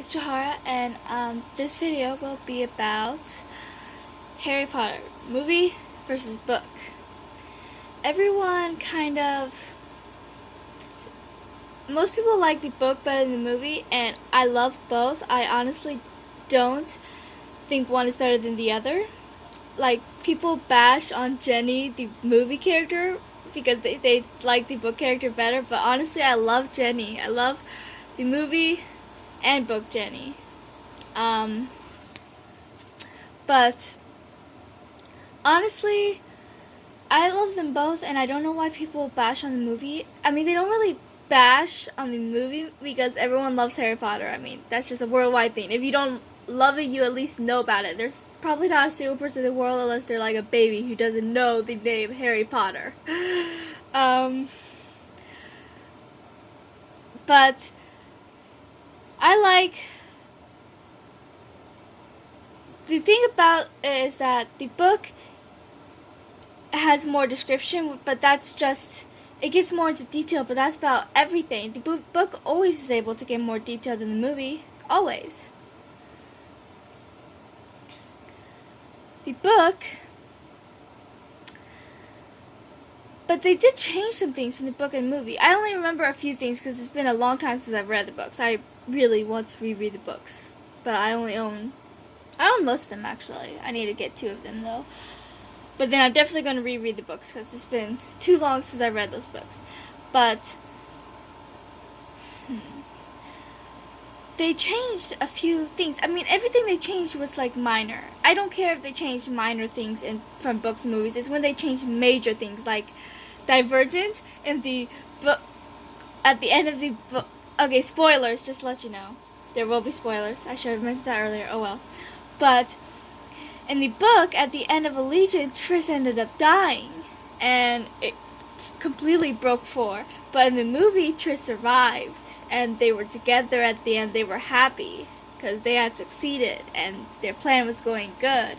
it's Jahara, and this video will be about Harry Potter movie versus book. Everyone most people like the book better than the movie, and I love both. I honestly don't think one is better than the other. Like, people bash on Jenny, the movie character, because they like the book character better, but honestly, I love Jenny. I love the movie and book Jenny. But honestly, I love them both, and I don't know why people bash on the movie. I mean, they don't really bash on the movie because everyone loves Harry Potter. I mean, that's just a worldwide thing. If you don't love it, you at least know about it. There's probably not a single person in the world, unless they're like a baby, who doesn't know the name Harry Potter. But the thing about it is that the book has more description, but it gets more into detail, but that's about everything. The book always is able to get more detail than the movie, always. The book, but they did change some things from the book and movie. I only remember a few things because it's been a long time since I've read the books. I really want to reread the books, but I own most of them, actually. I need to get 2 of them, though. But then I'm definitely going to reread the books because it's been too long since I read those books. But they changed a few things. I mean, everything they changed was like minor. I don't care if they changed minor things from books and movies. It's when they changed major things, like Divergent in the book. At the end of the book. Okay, spoilers, just to let you know. There will be spoilers. I should have mentioned that earlier. Oh well. But in the book, at the end of Allegiance, Triss ended up dying, and it completely broke 4. But in the movie, Triss survived, and they were together at the end. They were happy because they had succeeded, and their plan was going good.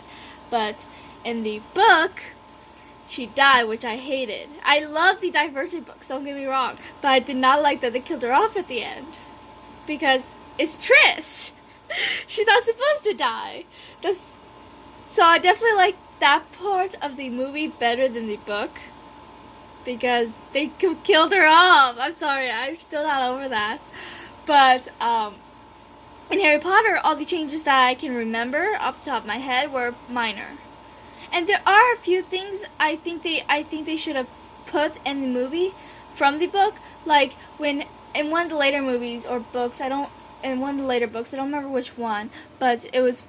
But in the book, she died, which I hated. I love the Divergent books, don't get me wrong, but I did not like that they killed her off at the end, because it's Triss. She's not supposed to die. So I definitely like that part of the movie better than the book, because they killed her off. I'm sorry, I'm still not over that. But in Harry Potter, all the changes that I can remember off the top of my head were minor. And there are a few things I think they should have put in the movie from the book, like when in one of the later movies or books, in one of the later books, I don't remember which one, but it was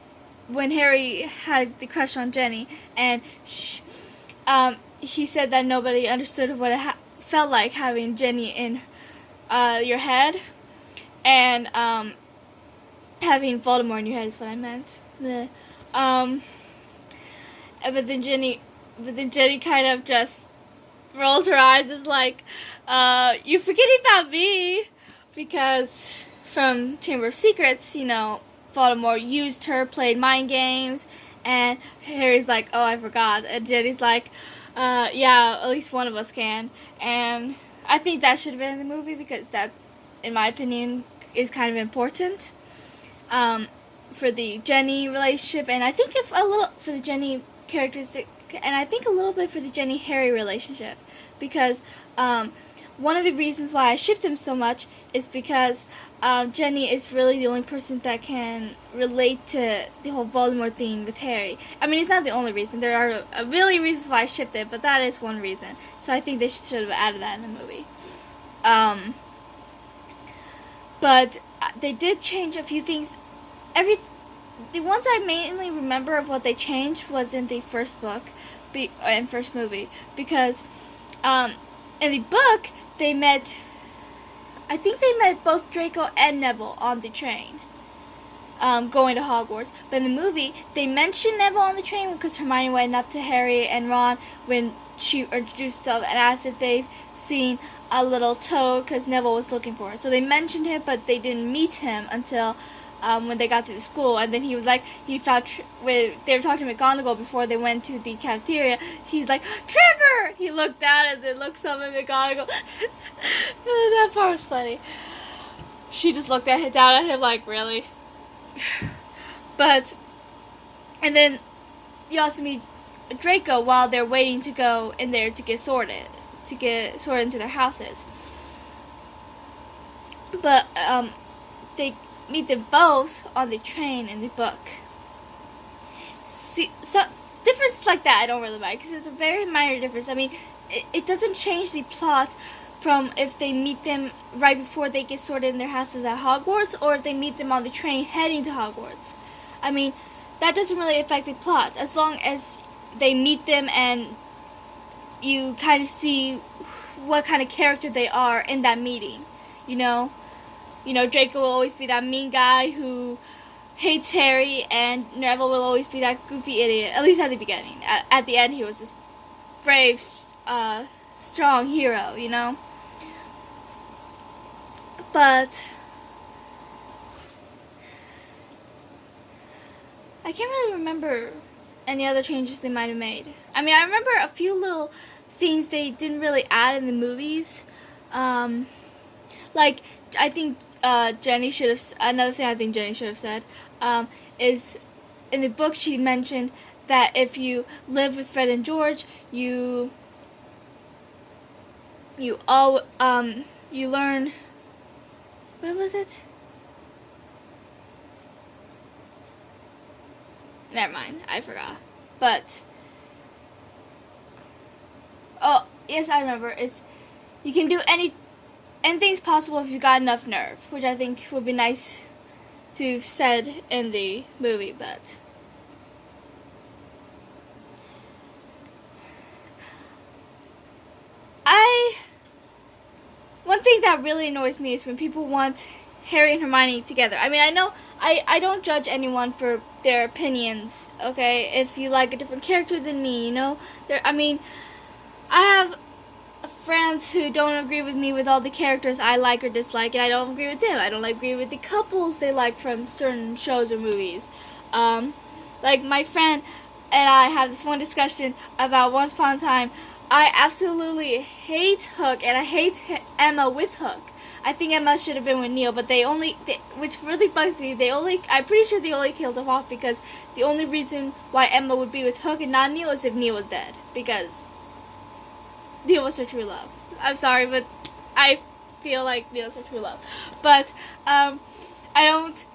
when Harry had the crush on Jenny, and he said that nobody understood what it felt like having Jenny in your head, and having Voldemort in your head is what I meant. But then Jenny kind of just rolls her eyes, is like, you're forgetting about me, because from Chamber of Secrets, Voldemort used her, played mind games, and Harry's like, oh, I forgot, and Jenny's like, yeah, at least one of us can. And I think that should have been in the movie, because that, in my opinion, is kind of important for the Jenny relationship, and I think a little for the Jenny characters, and I think a little bit for the Jenny-Harry relationship, because one of the reasons why I ship them so much is because Jenny is really the only person that can relate to the whole Voldemort thing with Harry. I mean, it's not the only reason. There are a million reasons why I shipped it, but that is one reason. So I think they should have added that in the movie. But they did change a few things. The ones I mainly remember of what they changed was in the first book and first movie, because in the book I think they met both Draco and Neville on the train going to Hogwarts. But in the movie, they mentioned Neville on the train because Hermione went up to Harry and Ron when she introduced them and asked if they've seen a little toad, because Neville was looking for it. So they mentioned him, but they didn't meet him until when they got to the school. And then he was like, when they were talking to McGonagall before they went to the cafeteria, he's like, Trevor! He looked down and then looks up at McGonagall. That part was funny. She just looked down at him like, really? But, and then you also meet Draco while they're waiting to go in there to get sorted into their houses. But they meet them both on the train in the book. See, so differences like that I don't really like because it's a very minor difference. I mean, it doesn't change the plot from if they meet them right before they get sorted in their houses at Hogwarts or if they meet them on the train heading to Hogwarts. I mean, that doesn't really affect the plot as long as they meet them and you kind of see what kind of character they are in that meeting. You know, Draco will always be that mean guy who hates Harry, and Neville will always be that goofy idiot. At least at the beginning. At the end, he was this brave, strong hero. But I can't really remember any other changes they might have made. I mean, I remember a few little things they didn't really add in the movies. Like, I think Jenny should have... Another thing I think Jenny should have said is in the book she mentioned that if you live with Fred and George, you learn... What was it? Never mind, I forgot. But oh yes, I remember. It's you can do anything's possible if you got enough nerve, which I think would be nice to have said in the movie. But one thing that really annoys me is when people want Harry and Hermione together. I mean, I know I don't judge anyone for their opinions, okay? If you like a different character than me, I mean, I have friends who don't agree with me with all the characters I like or dislike, and I don't agree with them. I don't agree with the couples they like from certain shows or movies. Like my friend and I have this one discussion about Once Upon a Time. I absolutely hate Hook, and I hate Emma with Hook. I think Emma should have been with Neil, but which really bugs me, I'm pretty sure they only killed him off because the only reason why Emma would be with Hook and not Neil is if Neil was dead, because Neil was her true love. I'm sorry, but I feel like Neil's her true love. But, I don't,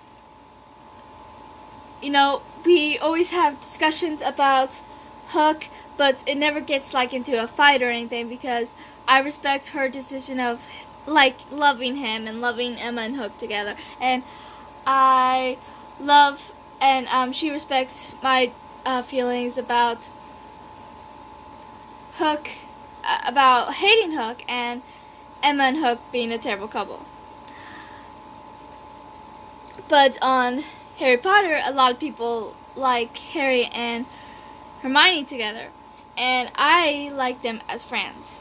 we always have discussions about Hook, but it never gets, into a fight or anything, because I respect her decision of, loving him and loving Emma and Hook together. And I love, and she respects my feelings about Hook, about hating Hook, and Emma and Hook being a terrible couple. But on Harry Potter, a lot of people like Harry and Hermione together, and I like them as friends.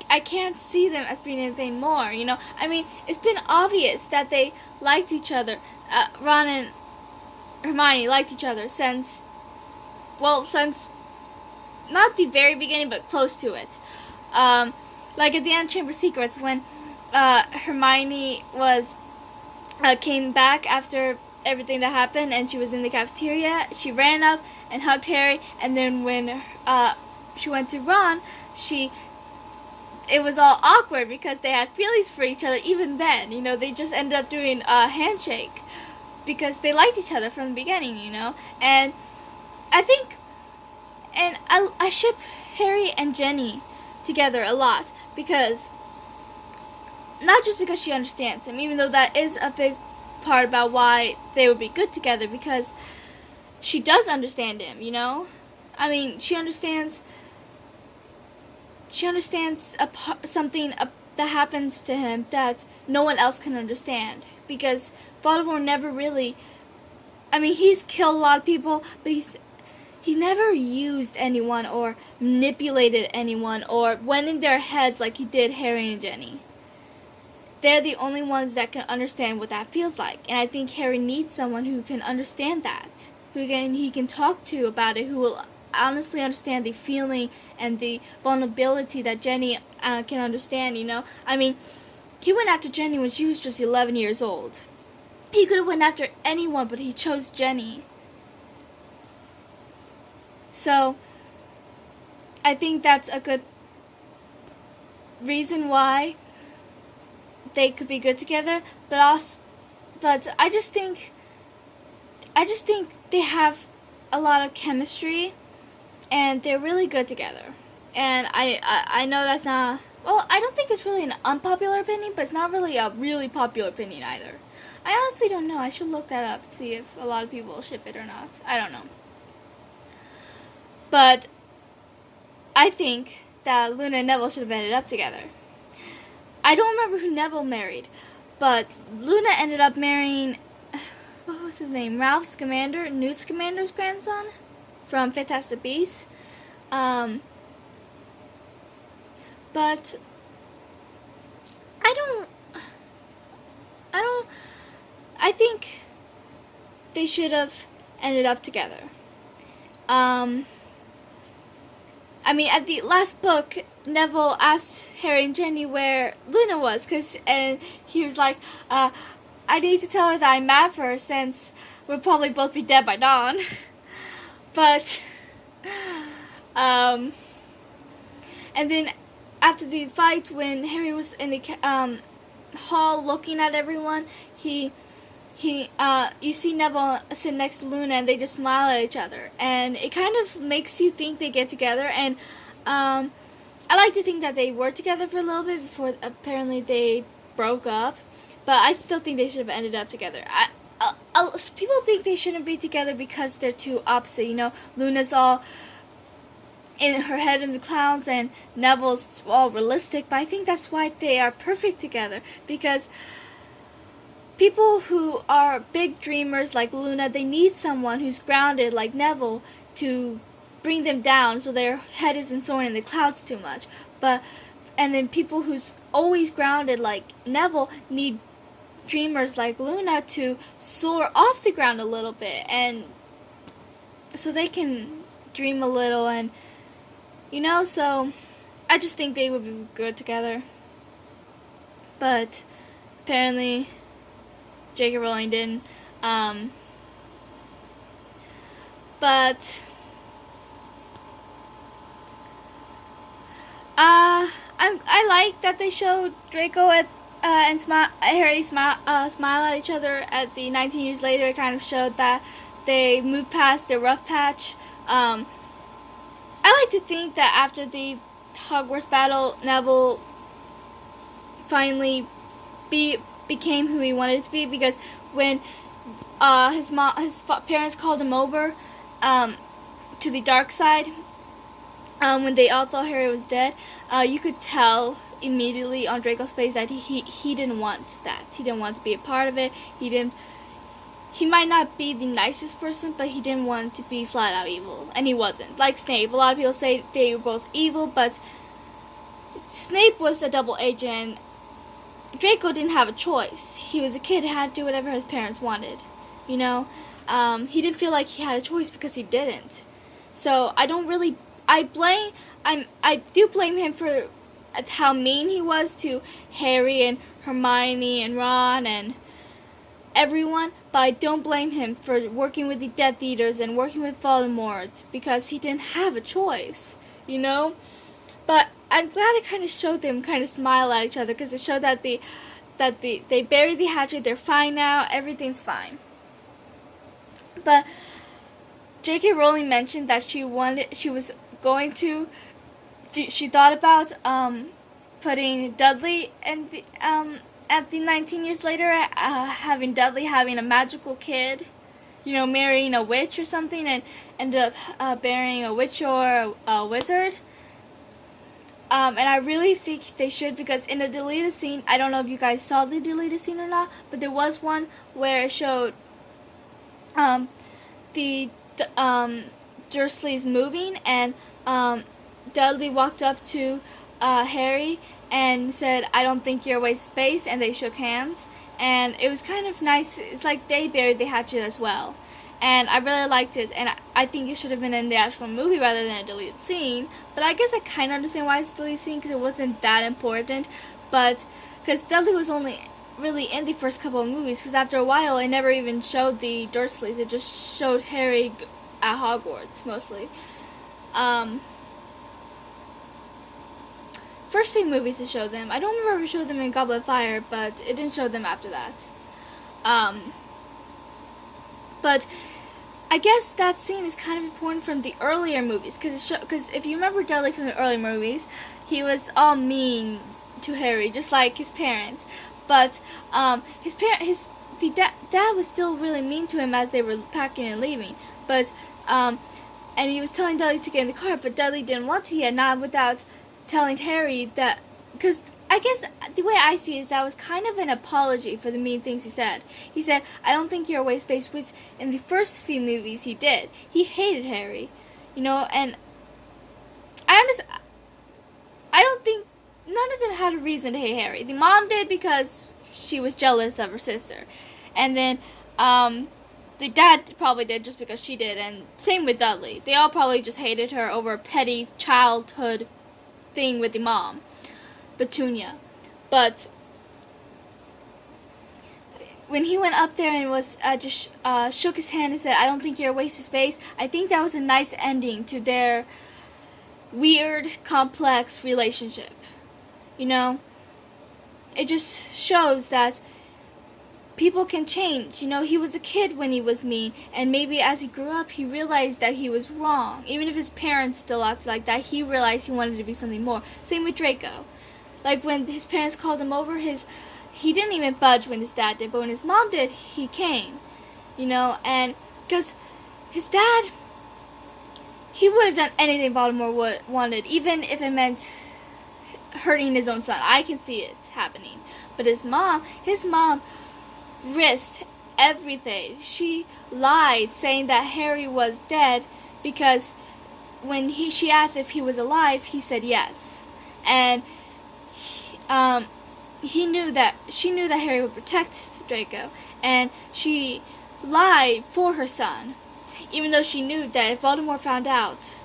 I can't see them as being anything more, I mean, it's been obvious that they liked each other. Ron and Hermione liked each other since not the very beginning, but close to it. Like at the end of Chamber of Secrets, when Hermione came back after everything that happened, and she was in the cafeteria, she ran up and hugged Harry, and then when she went to Ron, it was all awkward because they had feelings for each other even then. They just ended up doing a handshake because they liked each other from the beginning, And I think, and I ship Harry and Jenny together a lot because, not just because she understands him, even though that is a big part about why they would be good together, because she does understand him, I mean, she understands something that happens to him that no one else can understand, because Voldemort never really, I mean, he's killed a lot of people, but he never used anyone or manipulated anyone or went in their heads like he did Harry and Jenny. They're the only ones that can understand what that feels like, and I think Harry needs someone who can understand that, he can talk to about it, who will honestly understand the feeling and the vulnerability that Jenny can understand, I mean, he went after Jenny when she was just 11 years old. He could have went after anyone, but he chose Jenny. So I think that's a good reason why they could be good together. But I just think they have a lot of chemistry, and they're really good together. And I know that's not, well, I don't think it's really an unpopular opinion, but it's not really a really popular opinion either. I honestly don't know. I should look that up to see if a lot of people ship it or not. I don't know. But I think that Luna and Neville should have ended up together. I don't remember who Neville married, but Luna ended up marrying, what was his name? Ralph Scamander, Newt Scamander's grandson from Fantastic Beasts. But I think they should have ended up together. I mean, at the last book, Neville asked Harry and Jenny where Luna was, and he was like, I need to tell her that I'm mad for her since we'll probably both be dead by dawn. But, and then after the fight, when Harry was in the hall looking at everyone, you see Neville sit next to Luna, and they just smile at each other, and it kind of makes you think they get together. And I like to think that they were together for a little bit before apparently they broke up, but I still think they should have ended up together. People think they shouldn't be together because they're too opposite. You know, Luna's all in her head in the clouds, and Neville's all realistic. But I think that's why they are perfect together, because people who are big dreamers like Luna, they need someone who's grounded like Neville to bring them down so their head isn't soaring in the clouds too much. And then people who's always grounded like Neville need dreamers like Luna to soar off the ground a little bit, and so they can dream a little, and so I just think they would be good together. But apparently J.K. Rowling didn't. But I like that they showed Draco and Harry smile at each other at the 19 years later. It kind of showed that they moved past their rough patch. I like to think that after the Hogwarts battle, Neville finally became who he wanted to be, because when his parents called him over to the dark side, when they all thought Harry was dead, you could tell immediately on Draco's face that he didn't want that. He didn't want to be a part of it. He might not be the nicest person, but he didn't want to be flat out evil, and he wasn't. Like Snape, a lot of people say they were both evil, but Snape was a double agent. Draco didn't have a choice. He was a kid, had to do whatever his parents wanted. He didn't feel like he had a choice because he didn't. So I do blame him for how mean he was to Harry and Hermione and Ron and everyone, but I don't blame him for working with the Death Eaters and working with Voldemort, because he didn't have a choice, But I'm glad it kind of showed them kind of smile at each other, because it showed that they buried the hatchet. They're fine now. Everything's fine. But J.K. Rowling mentioned that she thought about putting Dudley in the at the 19 years later, having Dudley having a magical kid, marrying a witch or something, and ended up burying a witch or a wizard. And I really think they should, because in the deleted scene, I don't know if you guys saw the deleted scene or not, but there was one where it showed the Dursleys moving, and Dudley walked up to Harry and said, "I don't think you're a waste of space," and they shook hands, and it was kind of nice. It's like they buried the hatchet as well, and I really liked it, and I think it should have been in the actual movie rather than a deleted scene. But I guess I kind of understand why it's a deleted scene, because it wasn't that important. But because Dudley was only really in the first couple of movies, because after a while it never even showed the Dursleys. It just showed Harry at Hogwarts mostly. First 3 movies it showed them. I don't remember if it showed them in Goblet of Fire, but it didn't show them after that. But I guess that scene is kind of important from the earlier movies, because if you remember Dudley from the early movies, he was all mean to Harry, just like his parents. But dad was still really mean to him as they were packing and leaving. But and he was telling Dudley to get in the car, but Dudley didn't want to yet, not without telling Harry that, because I guess the way I see it is that was kind of an apology for the mean things he said. He said, "I don't think you're a waste space," which in the first few movies he did. He hated Harry, and I don't think none of them had a reason to hate Harry. The mom did because she was jealous of her sister, and then the dad probably did just because she did, and same with Dudley. They all probably just hated her over a petty childhood thing with the mom, Petunia. But when he went up there and was just shook his hand and said, "I don't think you're a waste of space," I think that was a nice ending to their weird, complex relationship. It just shows that people can change. He was a kid when he was mean, and maybe as he grew up, he realized that he was wrong. Even if his parents still acted like that, he realized he wanted to be something more. Same with Draco. Like when his parents called him over, he didn't even budge when his dad did, but when his mom did, he came. And because his dad, he would have done anything Voldemort wanted, even if it meant hurting his own son. I can see it happening. But his mom risked everything. She lied, saying that Harry was dead, because when she asked if he was alive, he said yes. And she knew that Harry would protect Draco, and she lied for her son, even though she knew that if Voldemort found out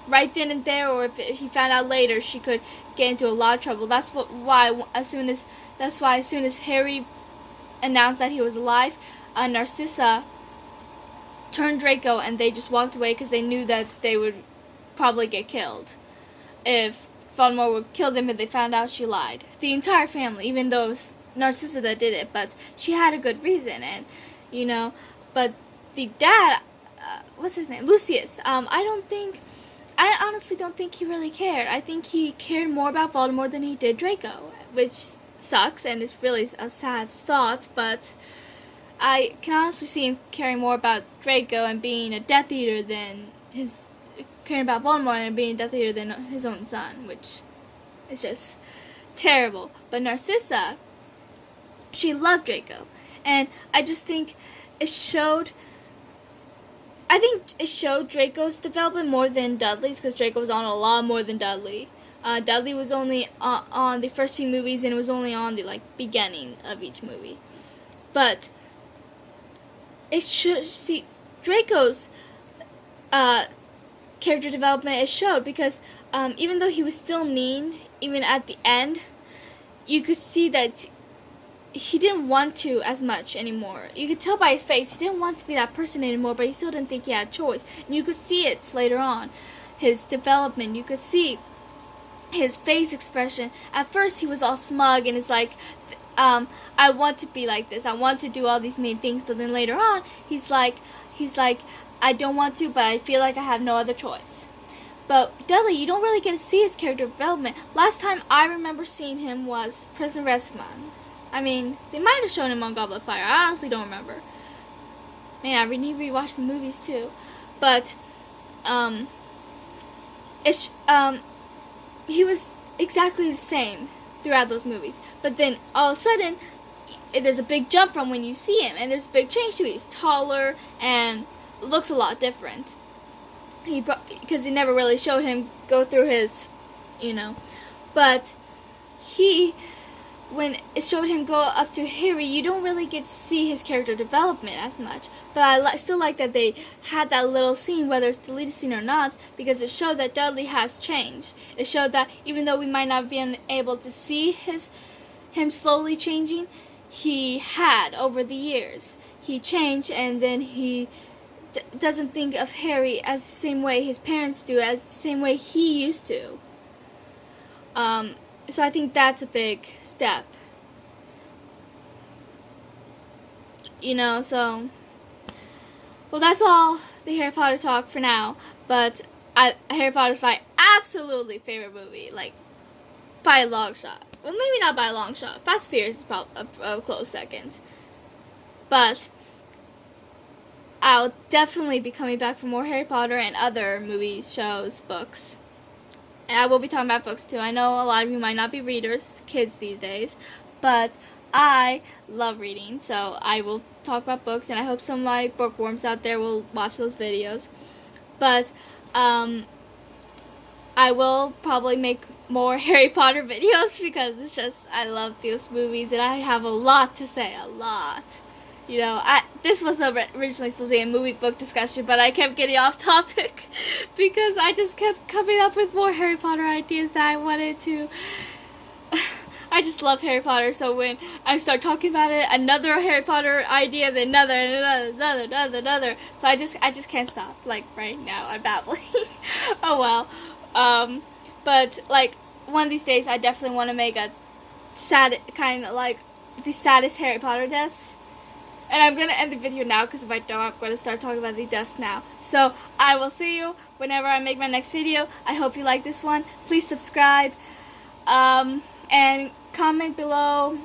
right then and there, or if he found out later, she could get into a lot of trouble. That's why as soon as Harry announced that he was alive, Narcissa turned Draco, and they just walked away because they knew that they would probably get killed if Voldemort would kill them if they found out she lied. The entire family, even though it was Narcissa that did it, but she had a good reason, and but the dad, what's his name, Lucius, I honestly don't think he really cared. I think he cared more about Voldemort than he did Draco, which sucks, and it's really a sad thought, but I can honestly see him caring more about Draco and being a Death Eater than caring about Voldemort and being a Death Eater than his own son, which is just terrible. But Narcissa, she loved Draco, and I just think it showed Draco's development more than Dudley's, because Draco was on a lot more than Dudley. Dudley was only on the first few movies, and it was only on the beginning of each movie. But it should see Draco's character development. It showed because even though he was still mean, even at the end, you could see that he didn't want to as much anymore. You could tell by his face he didn't want to be that person anymore, but he still didn't think he had a choice. And you could see it later on, his development. You could see his face expression. At first he was all smug and it's like, I want to be like this. I want to do all these mean things. But then later on, he's like, I don't want to, but I feel like I have no other choice. But Dudley, you don't really get to see his character development. Last time I remember seeing him was Prisoner of Azkaban. I mean, they might have shown him on Goblet of Fire. I honestly don't remember. Man, I need to rewatch the movies too. But, he was exactly the same throughout those movies. But then, all of a sudden, there's a big jump from when you see him. And there's a big change to him. He's taller and looks a lot different. Because he never really showed him go through his, But when it showed him go up to Harry, you don't really get to see his character development as much. But I still like that they had that little scene, whether it's deleted scene or not, because it showed that Dudley has changed. It showed that even though we might not be able to see his him slowly changing, he had over the years. He changed, and then he doesn't think of Harry as the same way his parents do, as the same way he used to. So I think that's a big step. You know, so, well, that's all the Harry Potter talk for now, but Harry Potter's my absolutely favorite movie, like, by a long shot. Well, maybe not by a long shot. Fast and Furious is probably a close second. But I'll definitely be coming back for more Harry Potter and other movies, shows, books. And I will be talking about books too. I know a lot of you might not be readers, kids these days, but I love reading, so I will talk about books, and I hope some of my bookworms out there will watch those videos. But I will probably make more Harry Potter videos because it's just, I love those movies, and I have a lot to say, a lot. You know, this was originally supposed to be a movie book discussion, but I kept getting off topic because I just kept coming up with more Harry Potter ideas that I wanted to. I just love Harry Potter, so when I start talking about it, another Harry Potter idea, then another. So I just can't stop. Like right now, I'm babbling. Oh well. But like one of these days, I definitely want to make a sad kind of like the saddest Harry Potter deaths. And I'm going to end the video now because if I don't, I'm going to start talking about the deaths now. So I will see you whenever I make my next video. I hope you like this one. Please subscribe. And comment below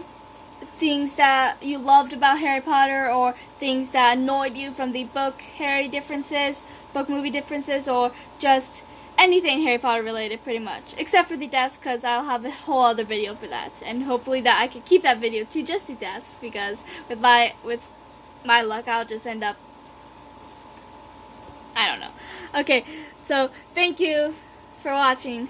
things that you loved about Harry Potter, or things that annoyed you from the book Harry differences, book movie differences, or just anything Harry Potter related pretty much. Except for the deaths, because I'll have a whole other video for that. And hopefully that I can keep that video to just the deaths, because with my luck I'll just end up, I don't know. Okay, so thank you for watching.